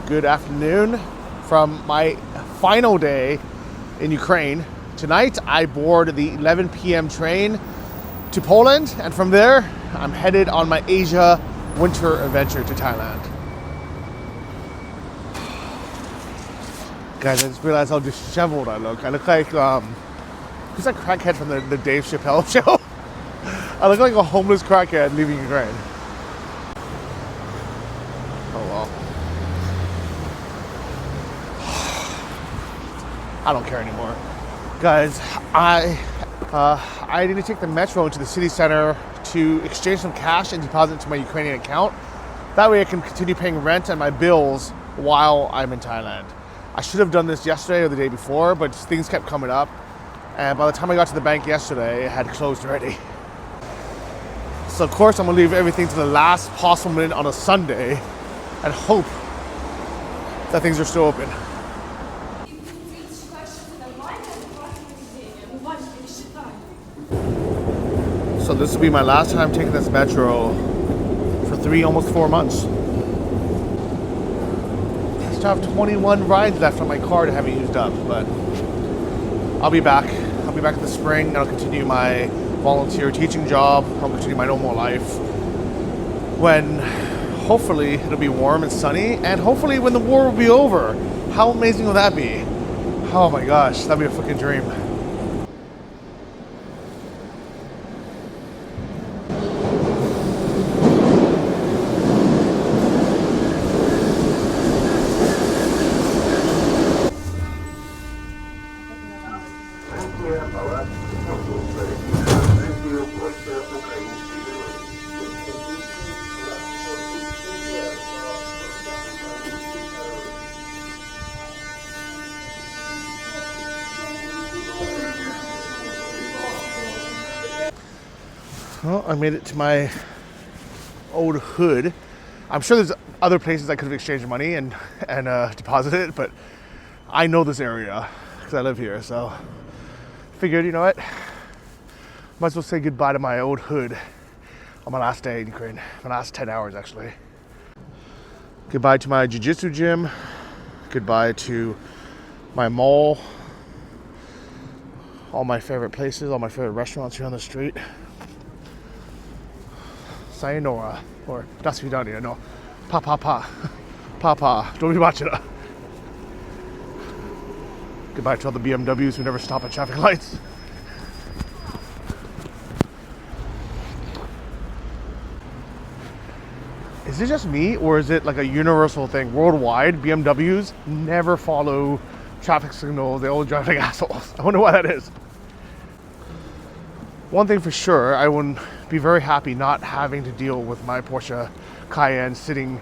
Good afternoon from my final day in Ukraine. Tonight I board the 11 p.m. train to Poland, and from there I'm headed on my Asia winter adventure to Thailand. Guys, I just realized how disheveled I look. I look like who's that crackhead from the Dave Chappelle show? I look like a homeless crackhead leaving Ukraine. Oh well. I don't care anymore. Guys, I need to take the metro into the city center to exchange some cash and deposit into my Ukrainian account. That way I can continue paying rent and my bills while I'm in Thailand. I should have done this yesterday or the day before, but things kept coming up. And by the time I got to the bank yesterday, it had closed already. So of course I'm gonna leave everything to the last possible minute on a Sunday and hope that things are still open. So this will be my last time taking this metro for almost 4 months. I still have 21 rides left on my card I haven't used up, but I'll be back. I'll be back in the spring. I'll continue my volunteer teaching job. I'll continue my normal life when hopefully it'll be warm and sunny, and hopefully when the war will be over. How amazing will that be? Oh my gosh, that'd be a fucking dream. Well, I made it to my old hood. I'm sure there's other places I could have exchanged money and deposited it, but I know this area because I live here, so figured, you know what, might as well say goodbye to my old hood on my last day in Ukraine, my last 10 hours actually. Goodbye to my jiu-jitsu gym, goodbye to my mall, all my favorite places, all my favorite restaurants here on the street. Sayonara, or das vidania, no, pa, don't be watching it. Goodbye to all the BMWs who never stop at traffic lights. Is it just me, or is it like a universal thing? Worldwide, BMWs never follow traffic signals. They all drive like assholes. I wonder why that is. One thing for sure, I would be very happy not having to deal with my Porsche Cayenne sitting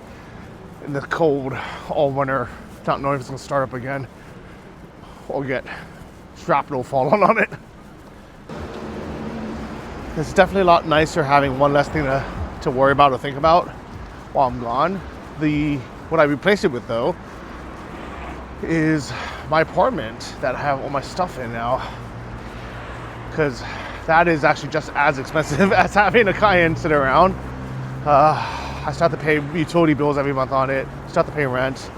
in the cold all winter, not knowing if it's going to start up again or get shrapnel falling on it. It's definitely a lot nicer having one less thing to worry about or think about while I'm gone. What I replaced it with though is my apartment that I have all my stuff in now, because that is actually just as expensive as having a Cayenne sit around. I still have to pay utility bills every month on it. Still have to pay rent.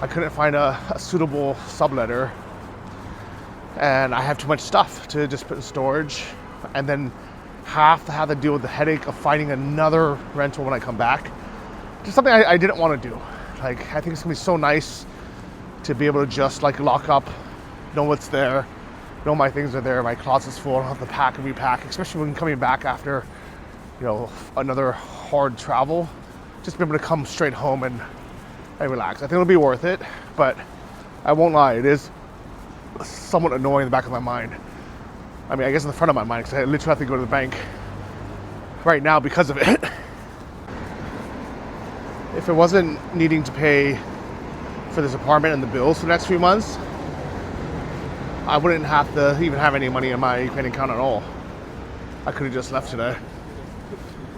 I couldn't find a suitable subletter, and I have too much stuff to just put in storage, and then have to deal with the headache of finding another rental when I come back. Just something I didn't want to do. Like, I think it's gonna be so nice to be able to just like lock up, know what's there, know my things are there, my closet's full, I don't have to pack and repack, especially when coming back after, you know, another hard travel. Just be able to come straight home and relax. I think it'll be worth it, but I won't lie, it is somewhat annoying in the back of my mind. I mean, I guess in the front of my mind, because I literally have to go to the bank right now because of it. If it wasn't needing to pay for this apartment and the bills for the next few months, I wouldn't have to even have any money in my Ukrainian account at all. I could have just left today.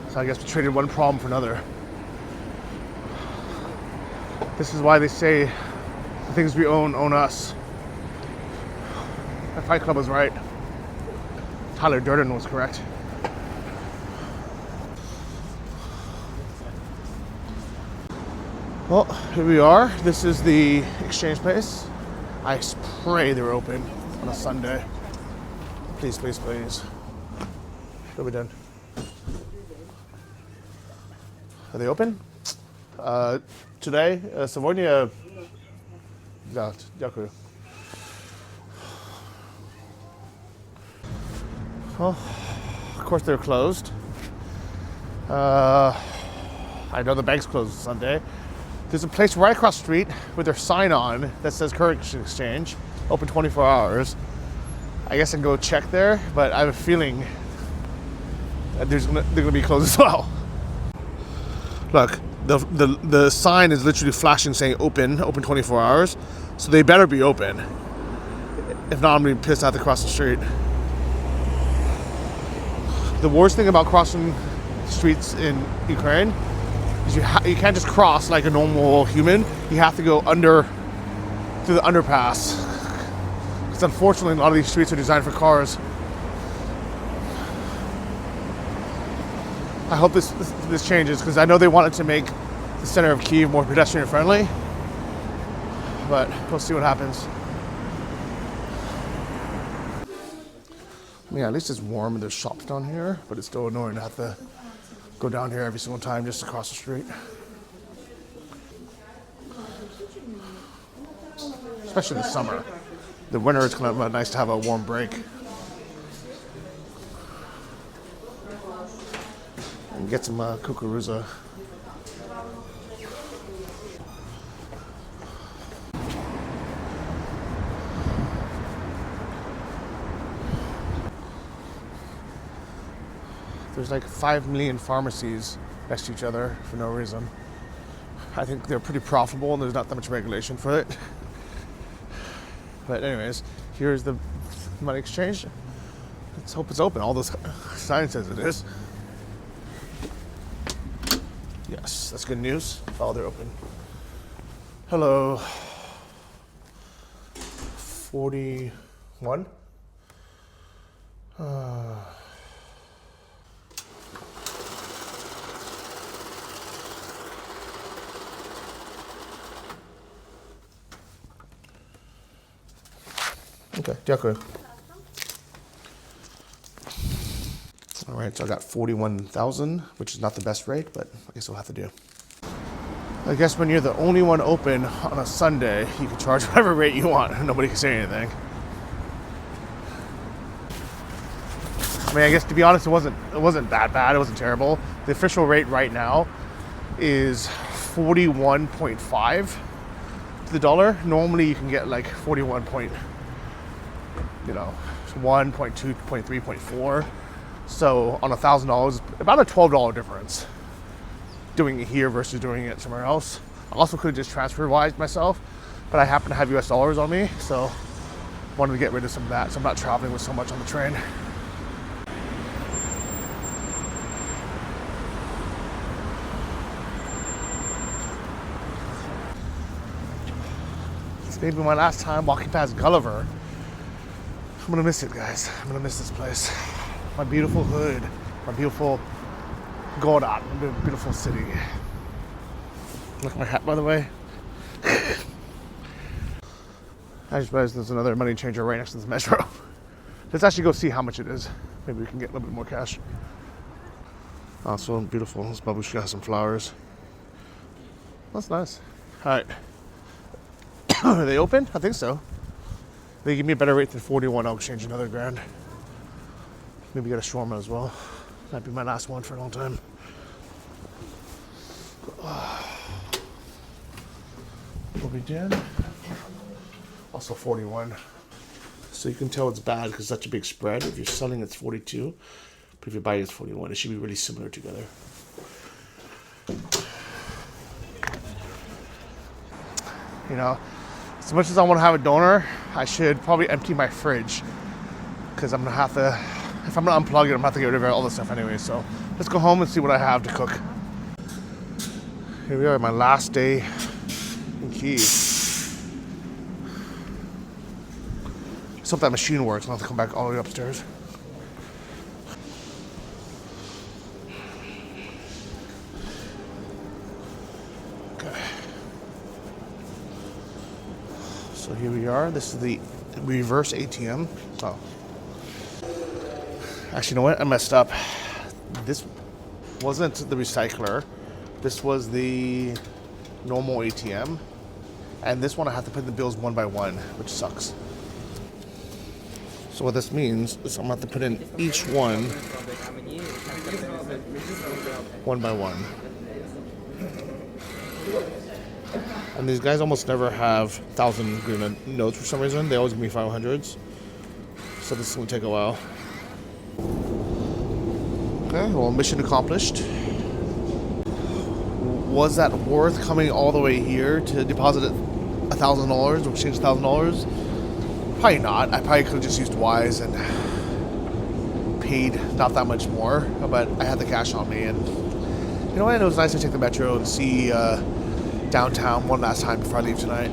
So I guess we traded one problem for another. This is why they say the things we own us. That Fight Club was right. Tyler Durden was correct. Well, here we are. This is the exchange place. I pray they're open on a Sunday. Please, please, please. What are we doing? Are they open? Today, сегодня... Да, дякую. Well, of course they're closed. I know the bank's closed Sunday. There's a place right across the street with their sign on that says currency exchange, open 24 hours. I guess I can go check there, but I have a feeling that they're gonna be closed as well. Look, the sign is literally flashing saying open 24 hours, so they better be open. If not, I'm gonna be pissed out to cross the street. The worst thing about crossing streets in Ukraine is you can't just cross like a normal human. You have to go through the underpass. Because unfortunately, a lot of these streets are designed for cars. I hope this changes, because I know they wanted to make the center of Kyiv more pedestrian friendly. But we'll see what happens. Yeah, at least it's warm and there's shops down here, but it's still annoying to have to go down here every single time just to cross the street. Especially in the summer. The winter, it's kind of nice to have a warm break. And get some kukuruza. There's like 5 million pharmacies next to each other for no reason. I think they're pretty profitable and there's not that much regulation for it. But anyways, here's the money exchange. Let's hope it's open. All those signs says it is. Yes, that's good news. Oh, they're open. Hello. 41. Okay, дякую. All right, so I got 41,000, which is not the best rate, but I guess we'll have to do. I guess when you're the only one open on a Sunday, you can charge whatever rate you want and nobody can say anything. I mean, I guess to be honest, it wasn't that bad. It wasn't terrible. The official rate right now is 41.5 to the dollar. Normally you can get like 41 point, you know, 1.2, 0.3, 0.4. So on $1,000, about a $12 difference doing it here versus doing it somewhere else. I also could have just transferred wise myself, but I happen to have US dollars on me, so wanted to get rid of some of that, so I'm not traveling with so much on the train. This may be my last time walking past Gulliver. I'm gonna miss it, guys. I'm gonna miss this place. My beautiful hood, my beautiful Gorat, my beautiful city. Look at my hat, by the way. I just realized there's another money changer right next to this metro. Let's actually go see how much it is. Maybe we can get a little bit more cash. Oh, so beautiful. This babushka has some flowers. That's nice. All right. Are they open? I think so. If they give me a better rate than 41, I'll exchange another $1,000. Maybe get a shawarma as well. Might be my last one for a long time. What we did. Also 41. So you can tell it's bad because it's such a big spread. If you're selling, it's 42. But if you're buying, it's 41. It should be really similar together. You know, as much as I want to have a donor, I should probably empty my fridge. Because I'm going to have to, if I'm going to unplug it, I'm going to have to get rid of all this stuff anyway. So let's go home and see what I have to cook. Here we are, my last day in Kyiv. Let's hope that machine works. I'll have to come back all the way upstairs. Okay. So here we are. This is the reverse ATM. Oh. Actually, you know what? I messed up. This wasn't the recycler. This was the normal ATM. And this one I have to put the bills one by one, which sucks. So what this means is I'm going to have to put in each one by one. And these guys almost never have 1,000 green notes for some reason. They always give me 500s. So this is going to take a while. Okay, well, mission accomplished. Was that worth coming all the way here to deposit $1,000 or exchange $1,000? Probably not. I probably could have just used Wise and paid not that much more, but I had the cash on me. And you know what? It was nice to take the metro and see downtown one last time before I leave tonight.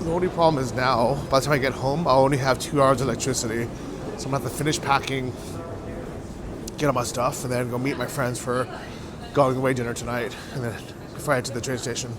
The only problem is now, by the time I get home, I'll only have 2 hours of electricity. So I'm going to have to finish packing, get all my stuff, and then go meet my friends for going away dinner tonight, and then before I head to the train station.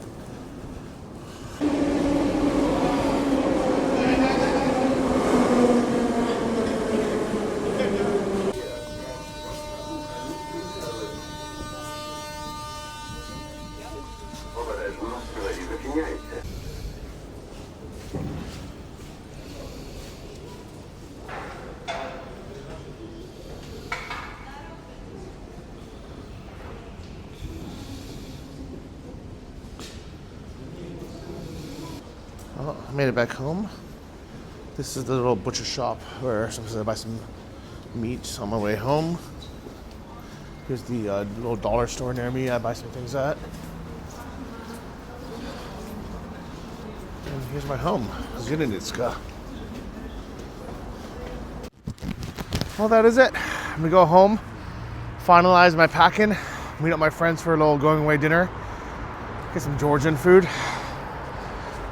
Well, I made it back home. This is the little butcher shop where sometimes I buy some meat on my way home. Here's the little dollar store near me I buy some things at. And here's my home, Zinanitska. Well, that is it. I'm gonna go home, finalize my packing, meet up my friends for a little going away dinner, get some Georgian food,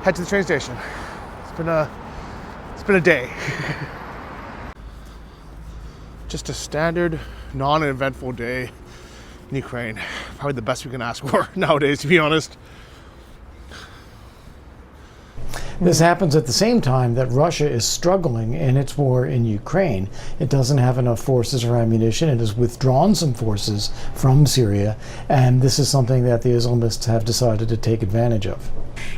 head to the train station. It's been a day. Just a standard, non-eventful day in Ukraine. Probably the best we can ask for nowadays, to be honest. This happens at the same time that Russia is struggling in its war in Ukraine. It doesn't have enough forces or ammunition. It has withdrawn some forces from Syria, and this is something that the Islamists have decided to take advantage of.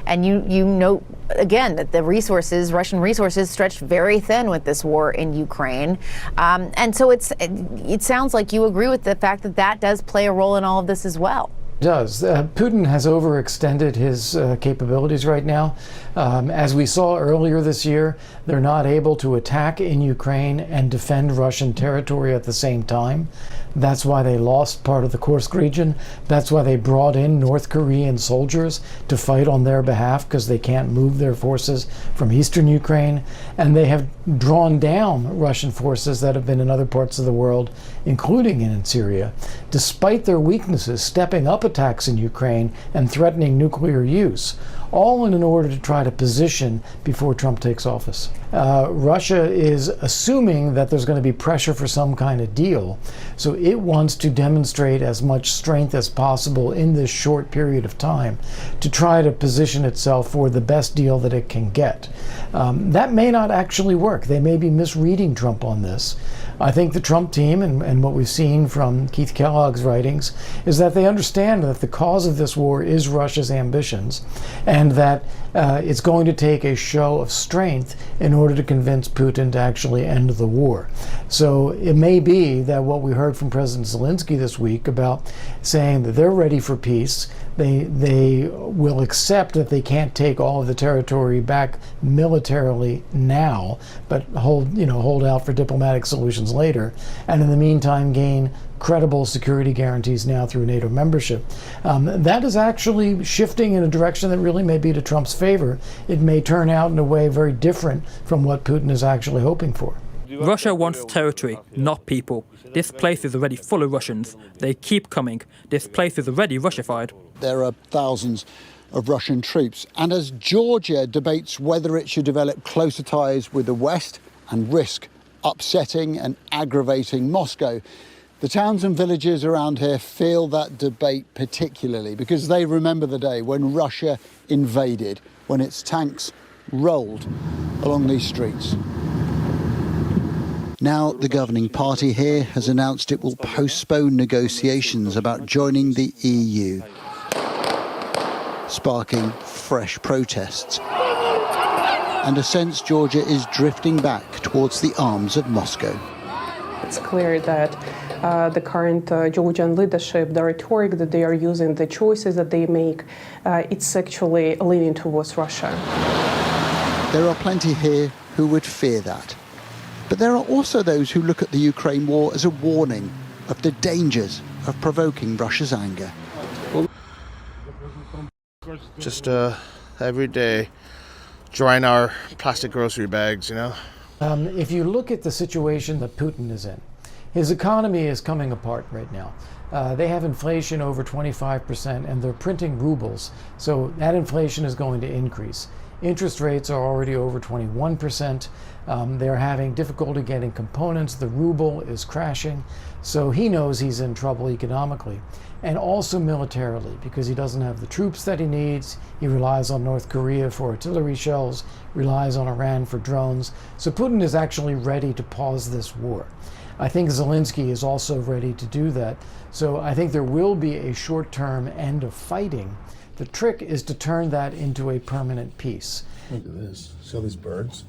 And you note again that the resources, Russian resources, stretched very thin with this war in Ukraine, and so it sounds like you agree with the fact that that does play a role in all of this as well. Does. Putin has overextended his capabilities right now. As we saw earlier this year, they're not able to attack in Ukraine and defend Russian territory at the same time. That's why they lost part of the Kursk region. That's why they brought in North Korean soldiers to fight on their behalf, because they can't move their forces from eastern Ukraine. And they have drawn down Russian forces that have been in other parts of the world, including in Syria, despite their weaknesses, stepping up attacks in Ukraine and threatening nuclear use, all in order to try to position before Trump takes office. Russia is assuming that there's going to be pressure for some kind of deal, so it wants to demonstrate as much strength as possible in this short period of time to try to position itself for the best deal that it can get. That may not actually work. They may be misreading Trump on this. I think the Trump team, and what we've seen from Keith Kellogg's writings, is that they understand that the cause of this war is Russia's ambitions, and that it's going to take a show of strength in order to convince Putin to actually end the war. So it may be that what we heard from President Zelensky this week about saying that they're ready for peace, they will accept that they can't take all of the territory back militarily now, but hold out for diplomatic solutions later, and in the meantime gain credible security guarantees now through NATO membership. That is actually shifting in a direction that really may be to Trump's favor. It may turn out in a way very different from what Putin is actually hoping for. Russia wants territory, not people. This place is already full of Russians. They keep coming. This place is already Russified. There are thousands of Russian troops. And as Georgia debates whether it should develop closer ties with the West and risk upsetting and aggravating Moscow, The towns and villages around here feel that debate particularly because they remember the day when Russia invaded, when its tanks rolled along these streets. Now the governing party here has announced it will postpone negotiations about joining the EU, sparking fresh protests and a sense Georgia is drifting back towards the arms of Moscow. It's clear that the current Georgian leadership, the rhetoric that they are using, the choices that they make, it's actually leaning towards Russia. There are plenty here who would fear that. But there are also those who look at the Ukraine war as a warning of the dangers of provoking Russia's anger. Just every day, drying our plastic grocery bags, you know? If you look at the situation that Putin is in, his economy is coming apart right now. They have inflation over 25% and they're printing rubles, so that inflation is going to increase. Interest rates are already over 21%. They're having difficulty getting components. The ruble is crashing. So he knows he's in trouble economically and also militarily because he doesn't have the troops that he needs. He relies on North Korea for artillery shells, relies on Iran for drones. So Putin is actually ready to pause this war. I think Zelensky is also ready to do that. So I think there will be a short-term end of fighting. The trick is to turn that into a permanent peace. Look at this. See all these birds?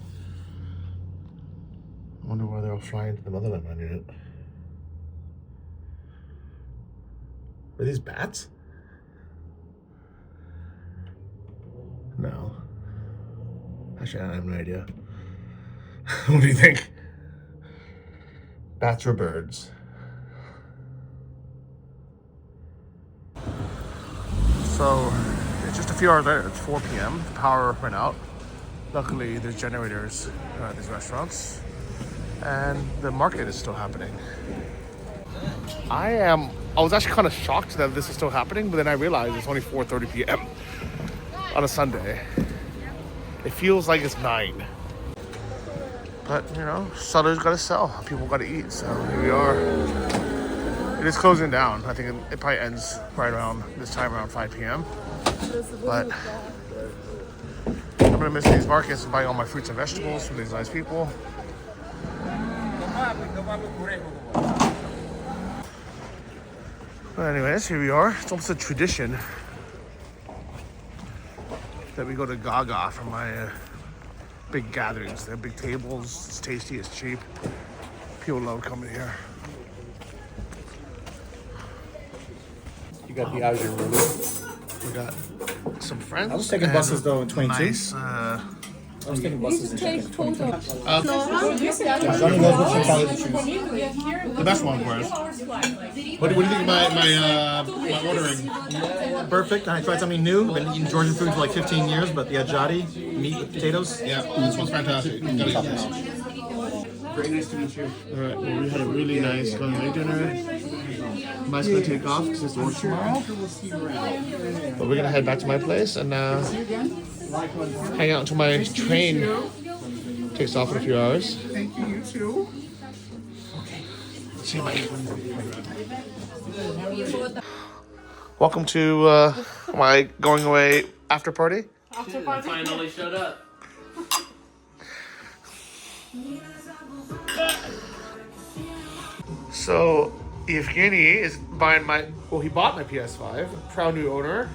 I wonder why they're all flying to the motherland on it. Are these bats? No. Actually, I have no idea. What do you think? Bats or birds? So, it's just a few hours later. It's 4 p.m. The power went out. Luckily, there's generators at these restaurants. And the market is still happening. I was actually kind of shocked that this is still happening, but then I realized it's only 4:30 p.m. on a Sunday. It feels like it's 9. But, you know, sellers gotta sell. People gotta eat, so here we are. It is closing down. I think it probably ends right around this time, around 5 p.m. But I'm gonna miss these markets and buying all my fruits and vegetables from these nice people. But anyways, here we are. It's almost a tradition that we go to Gaga for my big gatherings. They have big tables. It's tasty. It's cheap. People love coming here. You got the Azure movie. We got some friends. I was taking buses though in 22. Nice. I was taking buses in 2020. Johnny knows what should tell you the truth. The best one, Boris. What do you think of my ordering? Perfect. I tried something new. I've been eating Georgian food for like 15 years, but the ajati, meat with potatoes. Yeah, this one's fantastic. You gotta eat this. Very nice to meet you. All right, well, we had a really nice going away dinner. Mike's gonna take off because it's work tomorrow. But we're gonna head back to my place and hang out until my train takes off in a few hours. Thank you, you too. Okay. See you, Mike. Welcome to my going away after party. After party. Finally showed up. So Evgeny is buying he bought my PS5, proud new owner,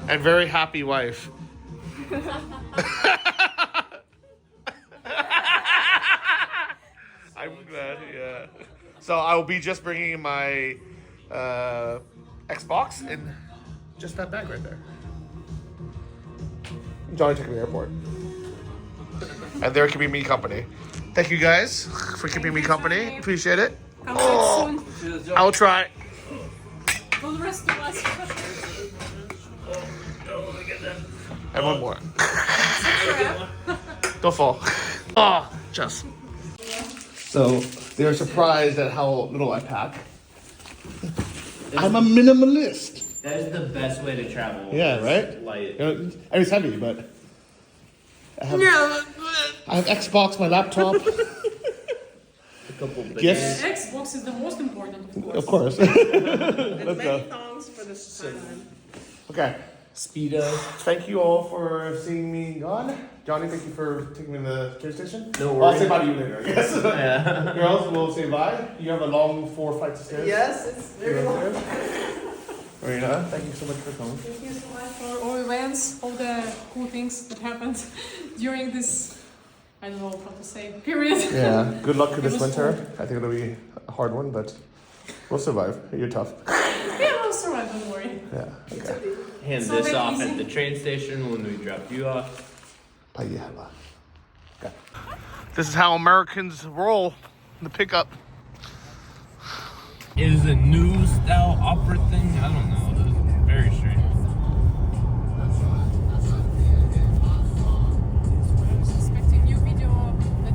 and very happy wife. I'm glad, yeah. So I will be just bringing my Xbox in just that bag right there. Johnny took me to the airport. And there can be me company. Thank you guys for keeping me company. Appreciate it. Oh, I'll try. For the rest of us. And one more. Don't fall. Oh, just. So they're surprised at how little I pack. I'm a minimalist. That is the best way to travel. Yeah, right? Light. You know, and it's heavy, but I have Xbox, my laptop. Couple big Gifts? Xbox is the most important, of course. Of course. And Let's many go. thanks for this time. Okay. Speedo. Thank you all for seeing me gone. Johnny, thank you for taking me to the train station. No I'll worries. say bye to you later, I guess. Yeah. Girls, we'll say bye. You have a long 4 flights of stairs. Yes, it's very long. Marina, thank you so much for coming. Thank you so much for all events, all the cool things that happened during this, I don't know how to say, period. Yeah, good luck It this was winter. fun. I think it'll be a hard one, but we'll survive. You're tough. Yeah, we'll survive, don't worry. Yeah, okay. Hand It's not this that off easy. at the train station when we drop you off. Payela. Okay. This is how Americans roll in the pickup. It is a new style opera thing. I don't know. It's very strange. I was expecting new video that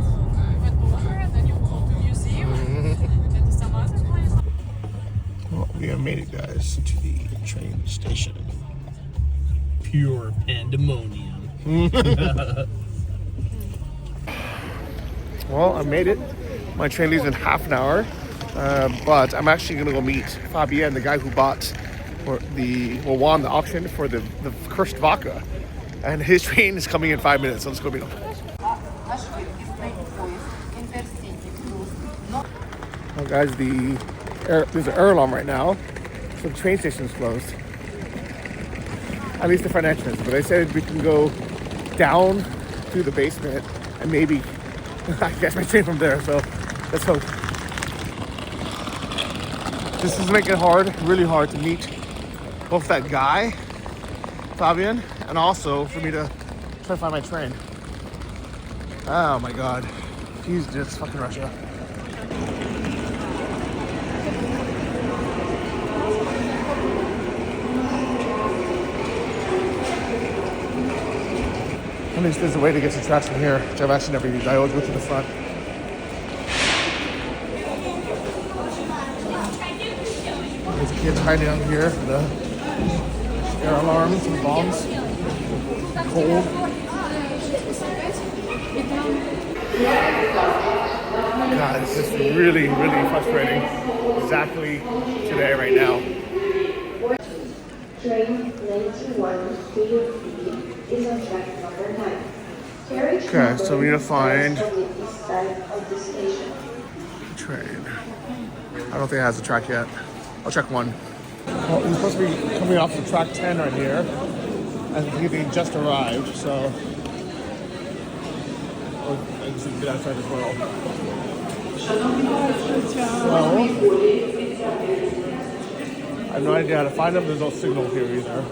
went to opera, and then you go to museum, and then to some other place. Well, we have made it, guys, to the train station. Pure pandemonium. Well, I made it. My train leaves in half an hour, but I'm actually gonna go meet Fabienne, the guy who bought or won the auction for the cursed vodka, and his train is coming in 5 minutes. So let's go meet him. Well, guys, there's an air alarm right now, so the train station is closed. At least the front entrance, but they said we can go down through the basement and maybe I catch my train from there, so let's hope. This is making it hard, really hard to meet both that guy, Fabian, and also for me to try to find my train. Oh my god. He's just fucking Russia. At least there's a way to get to tracks from here, which I've actually never used. I always go to the front. There's kids hiding out here for the air alarms and bombs. Cold. God, it's just really, really frustrating. Exactly today, right now. Train 91 is on track number 9. Carriage Okay, so we need to find on the east side of the station. train. I don't think it has a track yet. I'll check one. Well, we're supposed to be coming off of track 10 right here. I think they just arrived, so. Oh, I just need to get outside as well. So, I have no idea how to find them. There's no signal here either.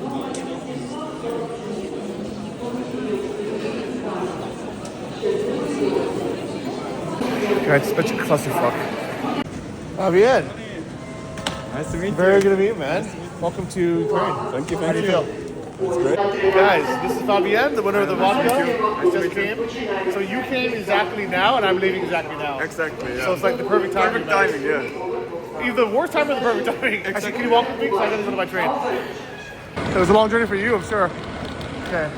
God, it's such a clusterfuck. Javier. Nice to meet you. Very good to meet you, man. Welcome to Ukraine. Thank you. How do you feel? It's great. Guys, this is Fabienne, the winner of the vodka. I just came. So you came exactly now, and I'm leaving exactly now. Exactly, yeah. So it's like the perfect timing. Perfect timing, yeah. Either the worst time or the perfect timing. Actually, can you walk with me? Because I gotta go to my train. It was a long journey for you, I'm sure. Okay.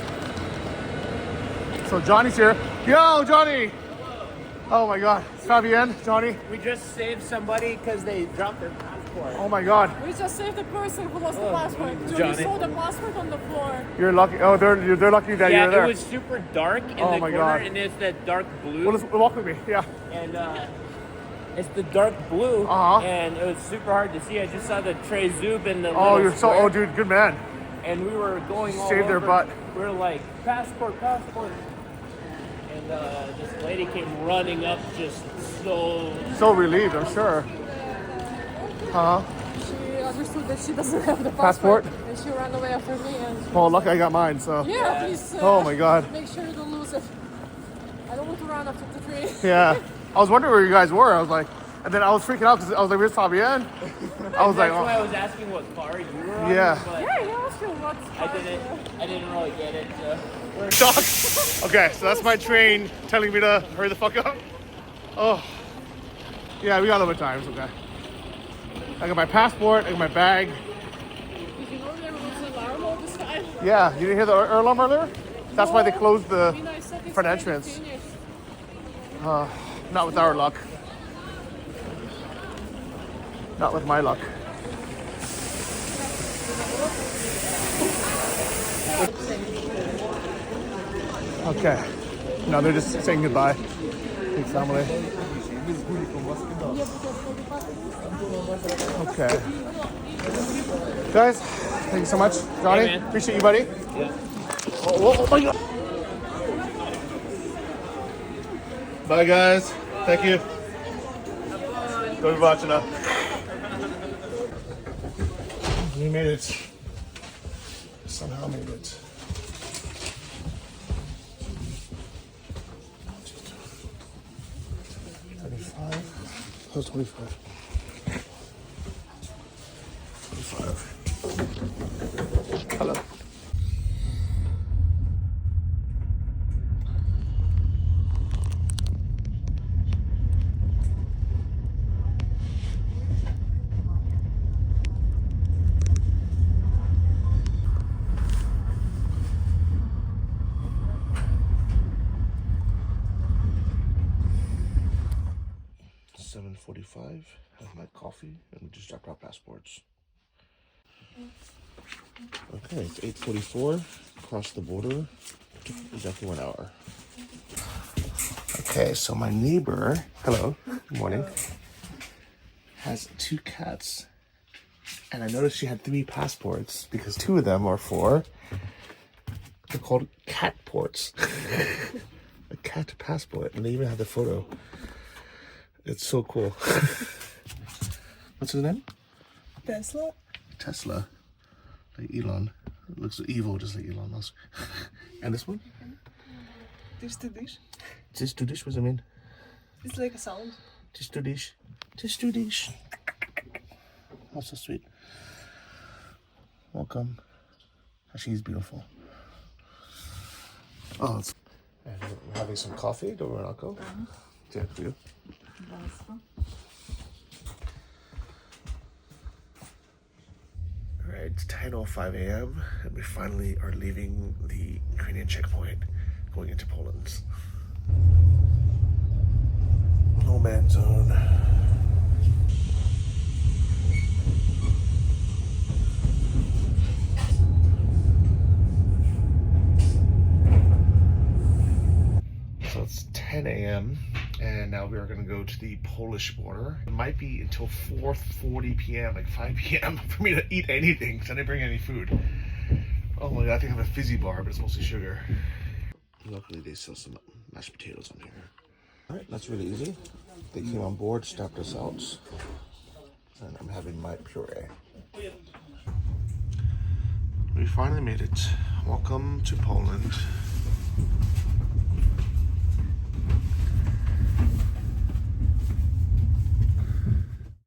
So Johnny's here. Yo, Johnny! Oh my God. It's Fabienne, Johnny. We just saved somebody because they dropped their passport. Oh my God. We just saved the person who lost the passport. So Johnny. we saw the passport on the floor. You're lucky. Oh, they're lucky that Yeah, you're there. it was super dark in Oh the my corner, God. and it's that dark blue. Well, walk with me. Yeah. And it's the dark blue, Uh-huh. and it was super hard to see. I just saw the Trey Zub in the Oh, little you're so. square, Oh, dude, good man. and we were going all Saved their over. butt. We were like, passport. And this lady came running up just so... So relieved, I'm sure. Huh? She understood that she doesn't have the Passport? passport. And she ran away after me. And Oh, lucky I got mine. So. yeah, please. Oh my God. Make sure you don't lose it. I don't want to run after the train. Yeah. I was wondering where you guys were. I was like, and then I was freaking out because I was like, where's Fabienne? I was like, That's why I oh. was asking what car you were on. Yeah. But Yeah, you also what? I didn't really get it. Dog. Okay, so that's my train telling me to hurry the fuck up. Oh. Yeah, we got a little bit of time. It's okay. I got my passport. I got my bag. Did you know there was an alarm all this time? Yeah, you didn't hear the air alarm earlier? That's why they closed the I said it's front already entrance. finished. Not with our luck. Not with my luck. Okay. No, they're just saying goodbye. Big family. Okay. Guys, thank you so much. Johnny, Hey, man. appreciate you, buddy. Yeah. Oh my God. Bye, guys. Thank you. Don't be watching now. We made it. Somehow made it. That was 25. 25. Hello. $7:45. Have my coffee, and we just dropped our passports. Okay, it's 8:44. Cross the border. Took exactly 1 hour. Okay, so my neighbor, hello, good morning, has 2 cats. And I noticed she had 3 passports because 2 of them are for, they're called cat ports. A cat passport, and they even have the photo. It's so cool. What's his name? Tesla. Tesla. Like Elon. It looks evil just like Elon Musk. And this one? Just to dish. Just to dish, what does it mean? It's like a sound. Just to dish. Just to dish. That's so sweet. Welcome. She's beautiful. Oh, it's... And we're having some coffee. Do we not go? Yeah, for you. Alright, it's 10:05 a.m. and we finally are leaving the Ukrainian checkpoint, going into Poland. No man's zone. So it's 10 a.m. and now we are going to go to the Polish border. It might be until 4:40 p.m., like 5 p.m. for me to eat anything because I didn't bring any food. Oh my God, I think I have a fizzy bar, but it's mostly sugar. Luckily, they sell some mashed potatoes on here. All right, that's really easy. They came on board, stopped us out, and I'm having my puree. We finally made it. Welcome to Poland.